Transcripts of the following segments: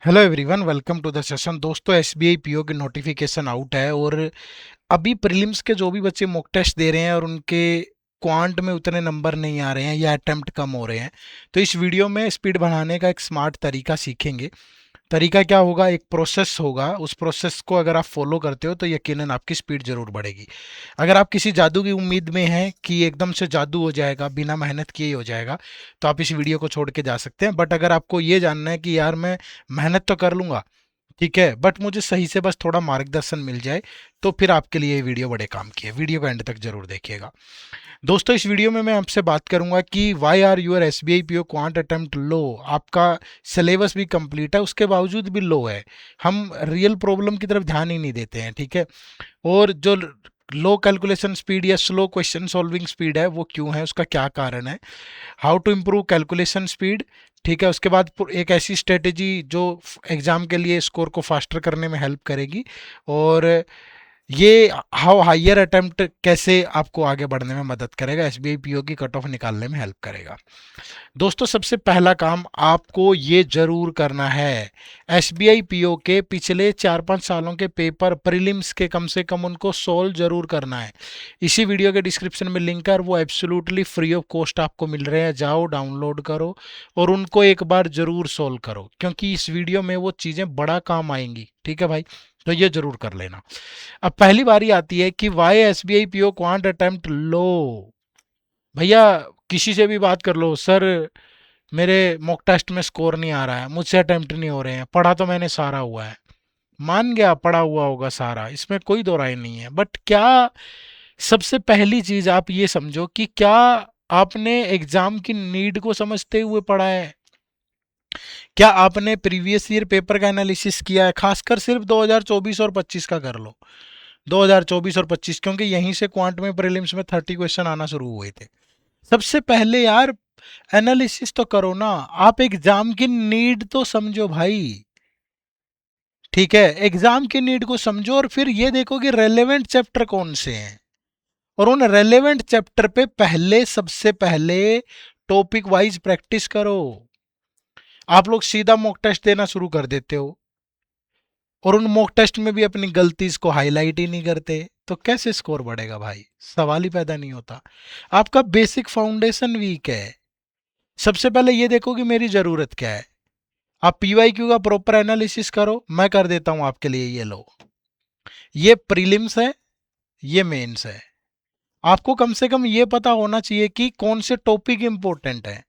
Hello everyone, welcome to the session. दोस्तों, SBI PO की notification out है और अभी प्रीलिम्स के जो भी बच्चे मॉक टेस्ट दे रहे हैं और उनके क्वांट में उतने नंबर नहीं आ रहे हैं या अटेम्प्ट कम हो रहे हैं, तो इस वीडियो में स्पीड बढ़ाने का एक स्मार्ट तरीका सीखेंगे। तरीका क्या होगा? एक प्रोसेस होगा। उस प्रोसेस को अगर आप फॉलो करते हो तो यकीनन आपकी स्पीड जरूर बढ़ेगी। अगर आप किसी जादू की उम्मीद में हैं कि एकदम से जादू हो जाएगा, बिना मेहनत किए ही हो जाएगा, तो आप इस वीडियो को छोड़ के जा सकते हैं। बट अगर आपको ये जानना है कि यार मैं मेहनत तो कर लूंगा, ठीक है, बट मुझे सही से बस थोड़ा मार्गदर्शन मिल जाए, तो फिर आपके लिए ये वीडियो बड़े काम की है। वीडियो को एंड तक जरूर देखिएगा। दोस्तों, इस वीडियो में मैं आपसे बात करूंगा कि why are your S B I P O quant attempt low. आपका सिलेबस भी कंप्लीट है, उसके बावजूद भी लो है। हम रियल प्रॉब्लम की तरफ ध्यान ही नहीं देते हैं, ठीक है। और जो लो कैलकुलेशन स्पीड या स्लो क्वेश्चन सॉल्विंग स्पीड है, वो क्यों है, उसका क्या कारण है, how to improve calculation speed, ठीक है। उसके बाद एक ऐसी स्ट्रेटेजी जो एग्जाम के लिए स्कोर को फास्टर करने में हेल्प करेगी, और ये हाउ हायर अटेम्प्ट कैसे आपको आगे बढ़ने में मदद करेगा, एसबीआई पीओ की कट ऑफ निकालने में हेल्प करेगा। दोस्तों, सबसे पहला काम आपको ये जरूर करना है, एसबीआई पीओ के पिछले 4-5 सालों के पेपर प्रीलिम्स के कम से कम उनको सोल्व जरूर करना है। इसी वीडियो के डिस्क्रिप्शन में लिंक है और वो एब्सोल्युटली फ्री ऑफ कॉस्ट आपको मिल रहे हैं। जाओ, डाउनलोड करो और उनको एक बार जरूर सोल्व करो, क्योंकि इस वीडियो में वो चीज़ें बड़ा काम आएंगी, ठीक है भाई। तो ये जरूर कर लेना। अब पहली बारी आती है कि why S B I PO quant attempt low. भैया, किसी से भी बात कर लो, सर मेरे मॉक टेस्ट में स्कोर नहीं आ रहा है, मुझसे अटेम्प्ट नहीं हो रहे हैं, पढ़ा तो मैंने सारा हुआ है। मान गया पढ़ा हुआ होगा सारा, इसमें कोई दो राय नहीं है, बट क्या, सबसे पहली चीज आप ये समझो कि क्या आपने एग्जाम की नीड को समझते हुए पढ़ा है? क्या आपने प्रीवियस ईयर पेपर का एनालिसिस किया है? खासकर सिर्फ 2024 और 25 का कर लो। 2024 और 25, क्योंकि यहीं से क्वांट में प्रीलिम्स में 30 क्वेश्चन आना शुरू हुए थे। सबसे पहले यार एनालिसिस तो करो ना। आप एग्जाम की नीड तो समझो भाई, ठीक है। एग्जाम की नीड को समझो और फिर ये देखो कि रेलेवेंट चैप्टर कौन से हैं, और उन रेलेवेंट चैप्टर पे पहले, सबसे पहले टॉपिक वाइज प्रैक्टिस करो। आप लोग सीधा मॉक टेस्ट देना शुरू कर देते हो और उन मॉक टेस्ट में भी अपनी गलतीज को हाईलाइट ही नहीं करते, तो कैसे स्कोर बढ़ेगा भाई? सवाल ही पैदा नहीं होता। आपका बेसिक फाउंडेशन वीक है। सबसे पहले ये देखो कि मेरी जरूरत क्या है। आप पीवाई क्यू का प्रॉपर एनालिसिस करो, मैं कर देता हूं आपके लिए। ये लो, ये प्रीलिम्स है, ये मेंस है। आपको कम से कम ये पता होना चाहिए कि कौन से टॉपिक इंपॉर्टेंट है।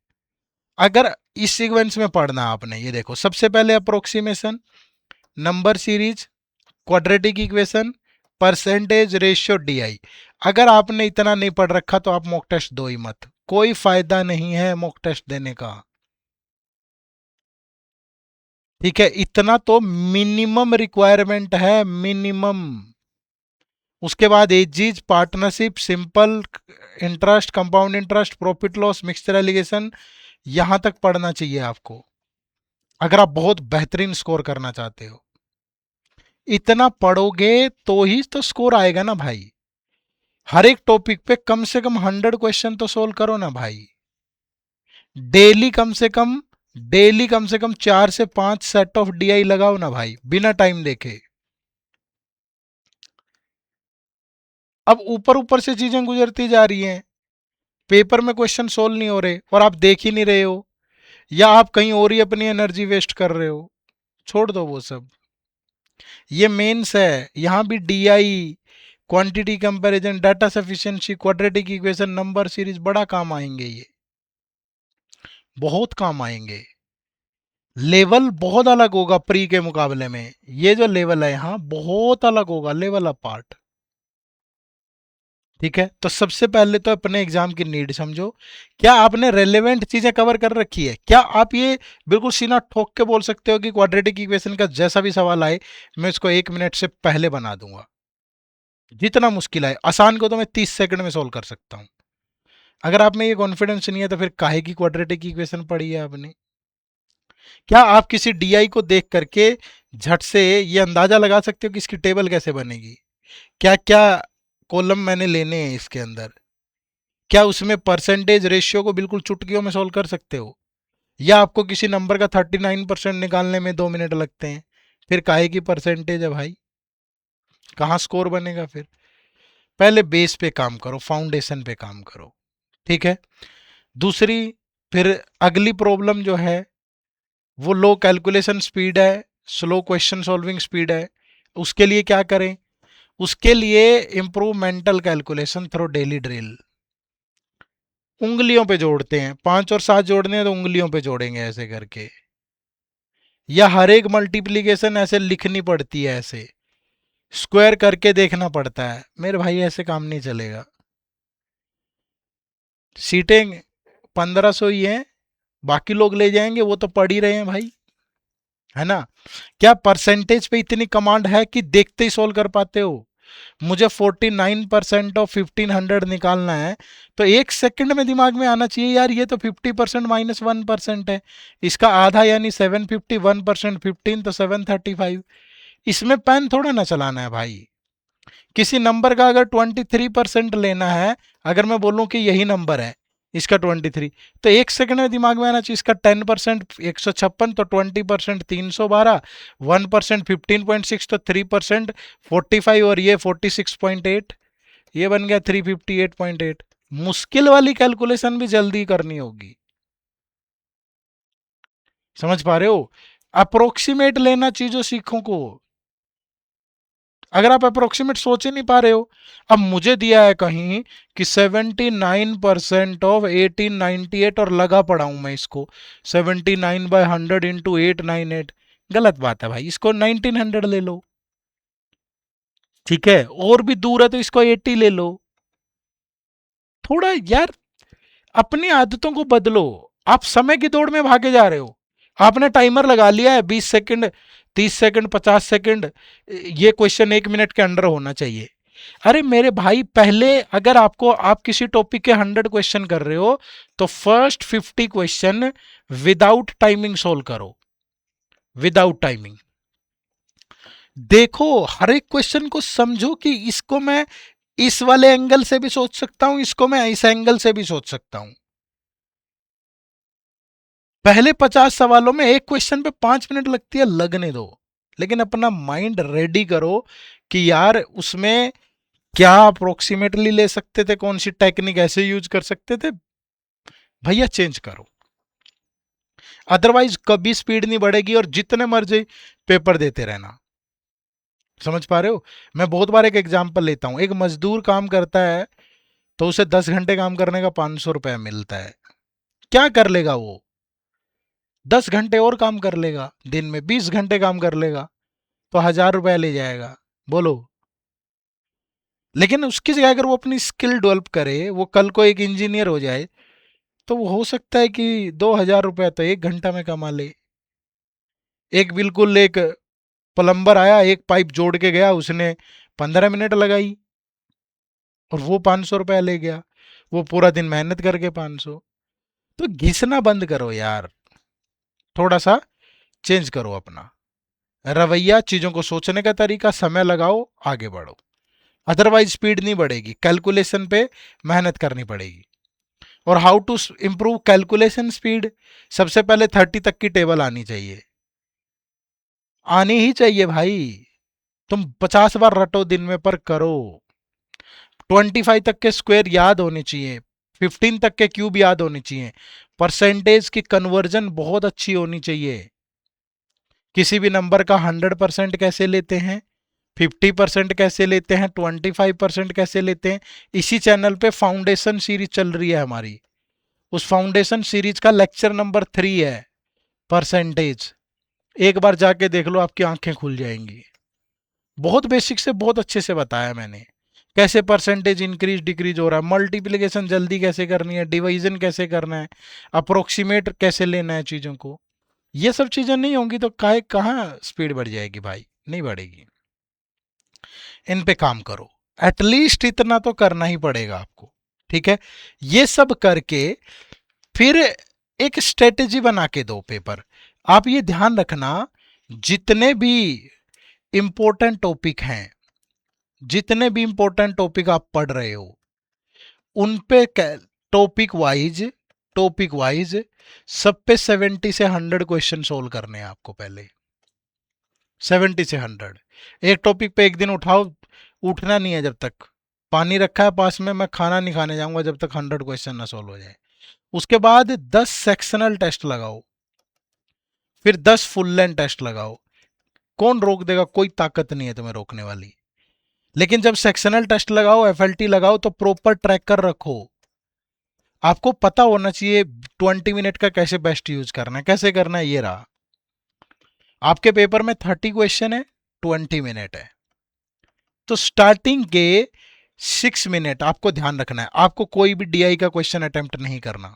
अगर इस सीक्वेंस में पढ़ना आपने, ये देखो, सबसे पहले approximation, number series, quadratic equation, percentage, ratio, DI. अगर आपने इतना नहीं पढ़ रखा तो आप मॉक टेस्ट दो ही मत, कोई फायदा नहीं है मॉक टेस्ट देने का, ठीक है। इतना तो मिनिमम रिक्वायरमेंट है, मिनिमम। उसके बाद aegis, partnership, simple interest, compound interest, profit loss, mixture allegation, यहां तक पढ़ना चाहिए आपको, अगर आप बहुत बेहतरीन स्कोर करना चाहते हो। इतना पढ़ोगे तो ही तो स्कोर आएगा ना भाई। हर एक टॉपिक पे कम से कम 100 क्वेश्चन तो सोल्व करो ना भाई। डेली कम से कम, डेली कम से कम 4 से 5 सेट ऑफ डीआई लगाओ ना भाई, बिना टाइम देखे। अब ऊपर ऊपर से चीजें गुजरती जा रही हैं, पेपर में क्वेश्चन सोल्व नहीं हो रहे और आप देख ही नहीं रहे हो, या आप कहीं और ही अपनी एनर्जी वेस्ट कर रहे हो। छोड़ दो वो सब। ये मेंस है, यहां भी DI, quantity comparison, data sufficiency, quadratic equation, number series बड़ा काम आएंगे, ये बहुत काम आएंगे। लेवल बहुत अलग होगा प्री के मुकाबले में। ये जो लेवल है यहाँ बहुत अलग होगा, लेवल अपार्ट, ठीक है। तो सबसे पहले तो अपने एग्जाम की नीड समझो। क्या आपने रेलेवेंट चीजें कवर कर रखी है? क्या आप ये बिल्कुल सीना ठोक के बोल सकते हो कि क्वाड्रेटिक इक्वेशन का जैसा भी सवाल आए मैं इसको 1 मिनट से पहले बना दूंगा? जितना मुश्किल है, आसान को तो मैं 30 सेकंड में सोल्व कर सकता हूं। अगर आप में ये कॉन्फिडेंस नहीं है तो फिर काहे की क्वाड्रेटिक इक्वेशन पढ़ी है आपने? क्या आप किसी डीआई को देख करके झट से ये अंदाजा लगा सकते हो कि इसकी टेबल कैसे बनेगी, क्या क्या कॉलम मैंने लेने हैं इसके अंदर? क्या उसमें परसेंटेज रेशियो को बिल्कुल चुटकियों में सोल्व कर सकते हो? या आपको किसी नंबर का 39% निकालने में 2 मिनट लगते हैं, फिर काहे की परसेंटेज है भाई, कहाँ स्कोर बनेगा फिर। पहले बेस पे काम करो, फाउंडेशन पे काम करो, ठीक है। दूसरी, फिर अगली प्रॉब्लम जो है वो लो कैलकुलेशन स्पीड है, स्लो क्वेश्चन सॉल्विंग स्पीड है। उसके लिए क्या करें? उसके लिए improve mental calculation through daily drill. उंगलियों पे जोड़ते हैं, 5 और 7 जोड़ने हैं तो उंगलियों पे जोड़ेंगे ऐसे करके, या हर एक मल्टीप्लीकेशन ऐसे लिखनी पड़ती है, ऐसे स्क्वायर करके देखना पड़ता है। मेरे भाई ऐसे काम नहीं चलेगा। सीटें 1500 ही हैं, बाकी लोग ले जाएंगे, वो तो पढ़ ही रहे हैं भाई, है ना। क्या परसेंटेज पे इतनी कमांड है कि देखते ही सोल्व कर पाते हो? मुझे 49% ऑफ 1500 निकालना है, तो 1 सेकंड में दिमाग में आना चाहिए यार, ये तो 50% -1% है, इसका आधा यानी 750, 1% 15 तो 735। इसमें पेन थोड़ा ना चलाना है भाई। किसी नंबर का अगर 23% लेना है, अगर मैं बोलूं कि यही नंबर है इसका 23, तो 1 सेकंड में दिमाग में आना चाहिए इसका 10% 156, तो 20% 312, 1% 15.6, तो 3% 45, और ये 46.8, ये बन गया 358.8। मुश्किल वाली कैलकुलेशन भी जल्दी करनी होगी, समझ पा रहे हो? अप्रोक्सीमेट लेना चीजों सीखों को। अगर आप अप्रोक्सीमेट सोच ही नहीं पा रहे हो, अब मुझे दिया है कहीं कि 79% ऑफ 1898, और लगा पड़ा हूं मैं इसको 79/100 इंटू 898। गलत बात है भाई, इसको 1900 ले लो, ठीक है। और भी दूर है तो इसको 80 ले लो। थोड़ा यार अपनी आदतों को बदलो। आप समय की दौड़ में भागे जा रहे हो। आपने टाइमर लगा लिया है 20 सेकंड, 30 सेकंड, 50 सेकंड, ये क्वेश्चन 1 मिनट के अंडर होना चाहिए। अरे मेरे भाई, पहले अगर आपको, आप किसी टॉपिक के 100 क्वेश्चन कर रहे हो, तो first 50 question without timing solve करो, विदाउट टाइमिंग। देखो, हर एक क्वेश्चन को समझो कि इसको मैं इस वाले एंगल से भी सोच सकता हूं, इसको मैं इस एंगल से भी सोच सकता हूं। पहले 50 सवालों में एक क्वेश्चन पे 5 मिनट लगती है, लगने दो। लेकिन अपना माइंड रेडी करो कि यार उसमें क्या अप्रोक्सीमेटली ले सकते थे, कौन सी टेक्निक ऐसे यूज कर सकते थे, भैया चेंज करो। अदरवाइज कभी स्पीड नहीं बढ़ेगी और जितने मर्जी पेपर देते रहना। समझ पा रहे हो? मैं बहुत बार एक एग्जांपल लेता हूं। एक मजदूर काम करता है, तो उसे 10 घंटे काम करने का 500 रुपया मिलता है। क्या कर लेगा वो? 10 घंटे और काम कर लेगा, दिन में 20 घंटे काम कर लेगा, तो 1000 रुपया ले जाएगा। बोलो। लेकिन उसकी जगह अगर वो अपनी स्किल डेवलप करे, वो कल को एक इंजीनियर हो जाए, तो वो हो सकता है कि 2000 रुपया तो 1 घंटा में कमा ले। एक बिल्कुल एक प्लम्बर आया, एक पाइप जोड़ के गया, उसने 15 मिनट लगाई और वो 500 रुपया ले गया। वो पूरा दिन मेहनत करके 500। तो घिसना बंद करो यार, थोड़ा सा चेंज करो अपना रवैया, चीजों को सोचने का तरीका, समय लगाओ, आगे बढ़ो। अदरवाइज स्पीड नहीं बढ़ेगी, कैलकुलेशन पे मेहनत करनी पड़ेगी। और how to improve calculation speed? सबसे पहले 30 तक की टेबल आनी चाहिए, आनी ही चाहिए भाई। तुम 50 बार रटो दिन में, पर करो। 25 तक के स्क्वायर याद होने चाहिए, 15 तक के क्यूब याद होने चाहिए। परसेंटेज की कन्वर्जन बहुत अच्छी होनी चाहिए। किसी भी नंबर का 100% कैसे लेते हैं, 50% कैसे लेते हैं, 25% कैसे लेते हैं। इसी चैनल पे फाउंडेशन सीरीज चल रही है हमारी। उस फाउंडेशन सीरीज का लेक्चर नंबर 3 है परसेंटेज। एक बार जाके देख लो, आपकी आंखें खुल जाएंगी। बहुत बेसिक से बहुत अच्छे से बताया मैंने, कैसे परसेंटेज इंक्रीज डिक्रीज हो रहा है, मल्टीप्लिकेशन जल्दी कैसे करनी है, डिवीजन कैसे करना है, अप्रोक्सीमेट कैसे लेना है चीज़ों को। ये सब चीज़ें नहीं होंगी तो काहे कहाँ स्पीड बढ़ जाएगी भाई, नहीं बढ़ेगी। इन पे काम करो, एटलीस्ट इतना तो करना ही पड़ेगा आपको, ठीक है। ये सब करके फिर एक स्ट्रेटेजी बना के दो पेपर। आप ये ध्यान रखना, जितने भी इंपॉर्टेंट टॉपिक हैं, जितने भी इंपॉर्टेंट टॉपिक आप पढ़ रहे हो, उन पे टॉपिक वाइज टॉपिक वाइज सब पे 70 से 100 क्वेश्चन सोल्व करने हैं आपको पहले। 70 से 100 एक टॉपिक पे एक दिन उठाओ, उठना नहीं है जब तक पानी रखा है पास में, मैं खाना नहीं खाने जाऊंगा जब तक 100 क्वेश्चन ना सोल्व हो जाए। उसके बाद 10 सेक्शनल टेस्ट लगाओ, फिर 10 फुल लेंथ टेस्ट लगाओ। कौन रोक देगा? कोई ताकत नहीं है तुम्हें रोकने वाली। लेकिन जब सेक्शनल टेस्ट लगाओ, एफएलटी लगाओ, तो प्रॉपर ट्रैकर रखो। आपको पता होना चाहिए 20 मिनट का कैसे बेस्ट यूज करना है। कैसे करना है? ये रहा। आपके पेपर में 30 क्वेश्चन है, 20 मिनट है, तो स्टार्टिंग के 6 मिनट आपको ध्यान रखना है, आपको कोई भी डीआई का क्वेश्चन अटेम्प्ट नहीं करना।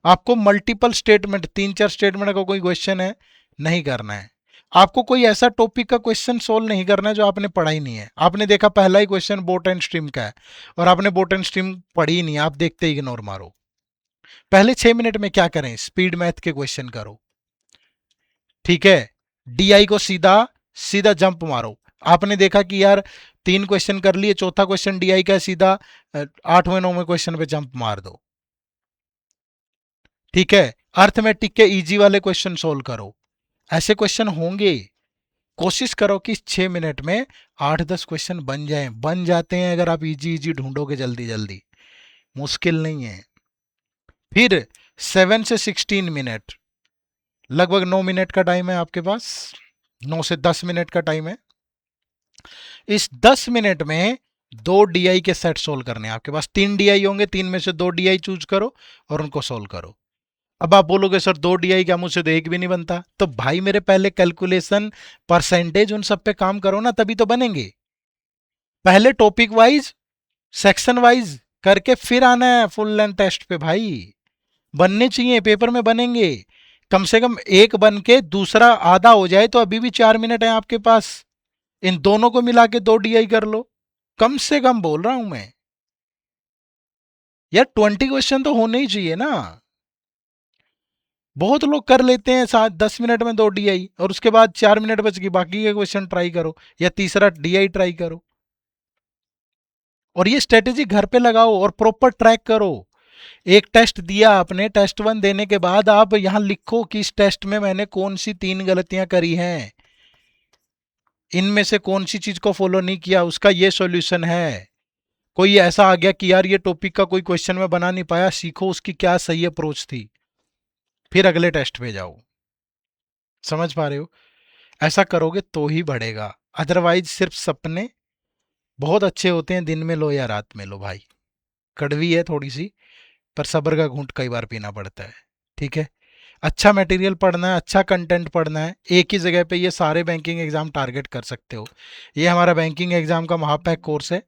आपको मल्टीपल स्टेटमेंट, 3-4 स्टेटमेंट का कोई क्वेश्चन है नहीं करना है। आपको कोई ऐसा टॉपिक का क्वेश्चन सोल्व नहीं करना है जो आपने पढ़ा ही नहीं है। आपने देखा पहला ही क्वेश्चन बोट एंड स्ट्रीम का है और आपने बोट एंड स्ट्रीम पढ़ी ही नहीं है, आप देखते ही इग्नोर मारो। पहले 6 मिनट में क्या करें? स्पीड मैथ के क्वेश्चन करो, ठीक है। डीआई को सीधा सीधा जंप मारो। आपने देखा कि यार 3 क्वेश्चन कर लिए, चौथा क्वेश्चन डीआई का, सीधा 8वें 9वें क्वेश्चन पे जंप मार दो, ठीक है। अर्थमेटिक के इजी वाले क्वेश्चन सोल्व करो। ऐसे क्वेश्चन होंगे। कोशिश करो कि 6 मिनट में 8-10 क्वेश्चन बन जाएं। बन जाते हैं अगर आप इजी इजी ढूंढोगे जल्दी जल्दी, मुश्किल नहीं है। फिर 7 से 16 मिनट, लगभग 9 मिनट का टाइम है आपके पास, 9 से 10 मिनट का टाइम है। इस 10 मिनट में 2 डीआई के सेट सोल्व करने हैं आपके पास। 3 डीआई होंगे, 3 में से 2 डीआई चूज करो और उनको सोल्व करो। अब आप बोलोगे सर 2 डीआई क्या, मुझसे तो एक भी नहीं बनता। तो भाई मेरे पहले कैलकुलेशन, परसेंटेज, उन सब पे काम करो ना, तभी तो बनेंगे। पहले टॉपिक वाइज, सेक्शन वाइज करके फिर आना है फुल लेंथ टेस्ट पे। भाई बनने चाहिए, पेपर में बनेंगे। कम से कम एक बन के दूसरा आधा हो जाए तो अभी भी 4 मिनट है आपके पास। इन दोनों को मिला के 2 डीआई कर लो, कम से कम बोल रहा हूं मैं यार। 20 क्वेश्चन तो होने ही चाहिए ना। बहुत लोग कर लेते हैं 7-10 मिनट में 2 डीआई और उसके बाद 4 मिनट बच गई, बाकी के क्वेश्चन ट्राई करो या तीसरा डीआई ट्राई करो। और ये स्ट्रेटेजी घर पे लगाओ और प्रॉपर ट्रैक करो। एक टेस्ट दिया आपने, टेस्ट 1 देने के बाद आप यहां लिखो कि इस टेस्ट में मैंने कौन सी 3 गलतियां करी हैं, इनमें से कौन सी चीज को फॉलो नहीं किया, उसका ये सॉल्यूशन है। कोई ऐसा आ गया कि यार ये टॉपिक का कोई क्वेश्चन मैं बना नहीं पाया, सीखो उसकी क्या सही अप्रोच थी, फिर अगले टेस्ट पे जाओ। समझ पा रहे हो? ऐसा करोगे तो ही बढ़ेगा। अदरवाइज सिर्फ सपने बहुत अच्छे होते हैं, दिन में लो या रात में लो भाई। कड़वी है थोड़ी सी, पर सब्र का घूंट कई बार पीना पड़ता है, ठीक है। अच्छा मटेरियल पढ़ना है, अच्छा कंटेंट पढ़ना है, एक ही जगह पे ये सारे बैंकिंग एग्जाम टारगेट कर सकते हो। ये हमारा बैंकिंग एग्जाम का महापैक कोर्स है,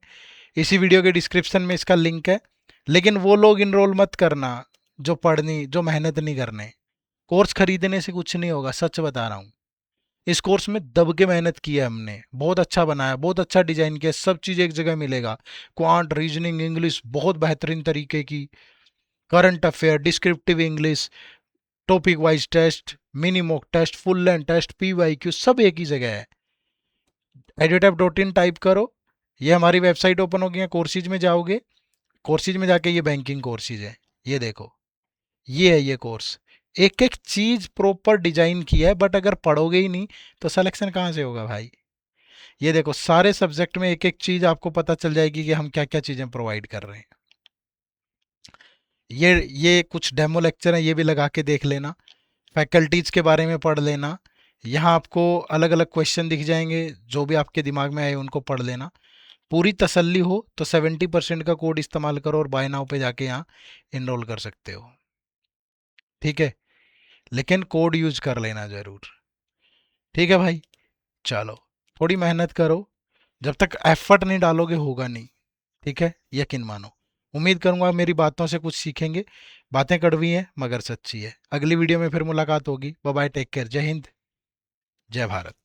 इसी वीडियो के डिस्क्रिप्शन में इसका लिंक है। लेकिन वो लोग इनरोल मत करना जो मेहनत नहीं करने। कोर्स खरीदने से कुछ नहीं होगा, सच बता रहा हूँ। इस कोर्स में दब के मेहनत की है हमने, बहुत अच्छा बनाया, बहुत अच्छा डिजाइन किया, सब चीज़ एक जगह मिलेगा। क्वांट, रीजनिंग, इंग्लिश बहुत बेहतरीन तरीके की, current affair, descriptive English, topic wise test, mini mock test, full length test, PYQ, सब एक ही जगह है। edutap.in टाइप करो, ये हमारी वेबसाइट ओपन होगी, है कोर्सेज में जाओगे, कोर्सेज में जाके ये बैंकिंग कोर्सेज है, ये देखो, ये है ये कोर्स। एक एक चीज प्रॉपर डिजाइन किया है, बट अगर पढ़ोगे ही नहीं तो सिलेक्शन कहाँ से होगा भाई। ये देखो सारे सब्जेक्ट में एक एक चीज आपको पता चल जाएगी कि हम क्या क्या चीजें प्रोवाइड कर रहे हैं। ये कुछ डेमो लेक्चर हैं, ये भी लगा के देख लेना। फैकल्टीज के बारे में पढ़ लेना। यहाँ आपको अलग अलग क्वेश्चन दिख जाएंगे, जो भी आपके दिमाग में आए उनको पढ़ लेना। पूरी तसल्ली हो तो 70% का कोड इस्तेमाल करो और बाय नाउ पे जाके यहाँ इनरोल कर सकते हो, ठीक है। लेकिन कोड यूज कर लेना जरूर, ठीक है भाई। चलो थोड़ी मेहनत करो, जब तक एफर्ट नहीं डालोगे होगा नहीं, ठीक है, यकीन मानो। उम्मीद करूंगा मेरी बातों से कुछ सीखेंगे। बातें कड़वी हैं मगर सच्ची है। अगली वीडियो में फिर मुलाकात होगी। बाय बाय, टेक केयर, जय हिंद, जय भारत।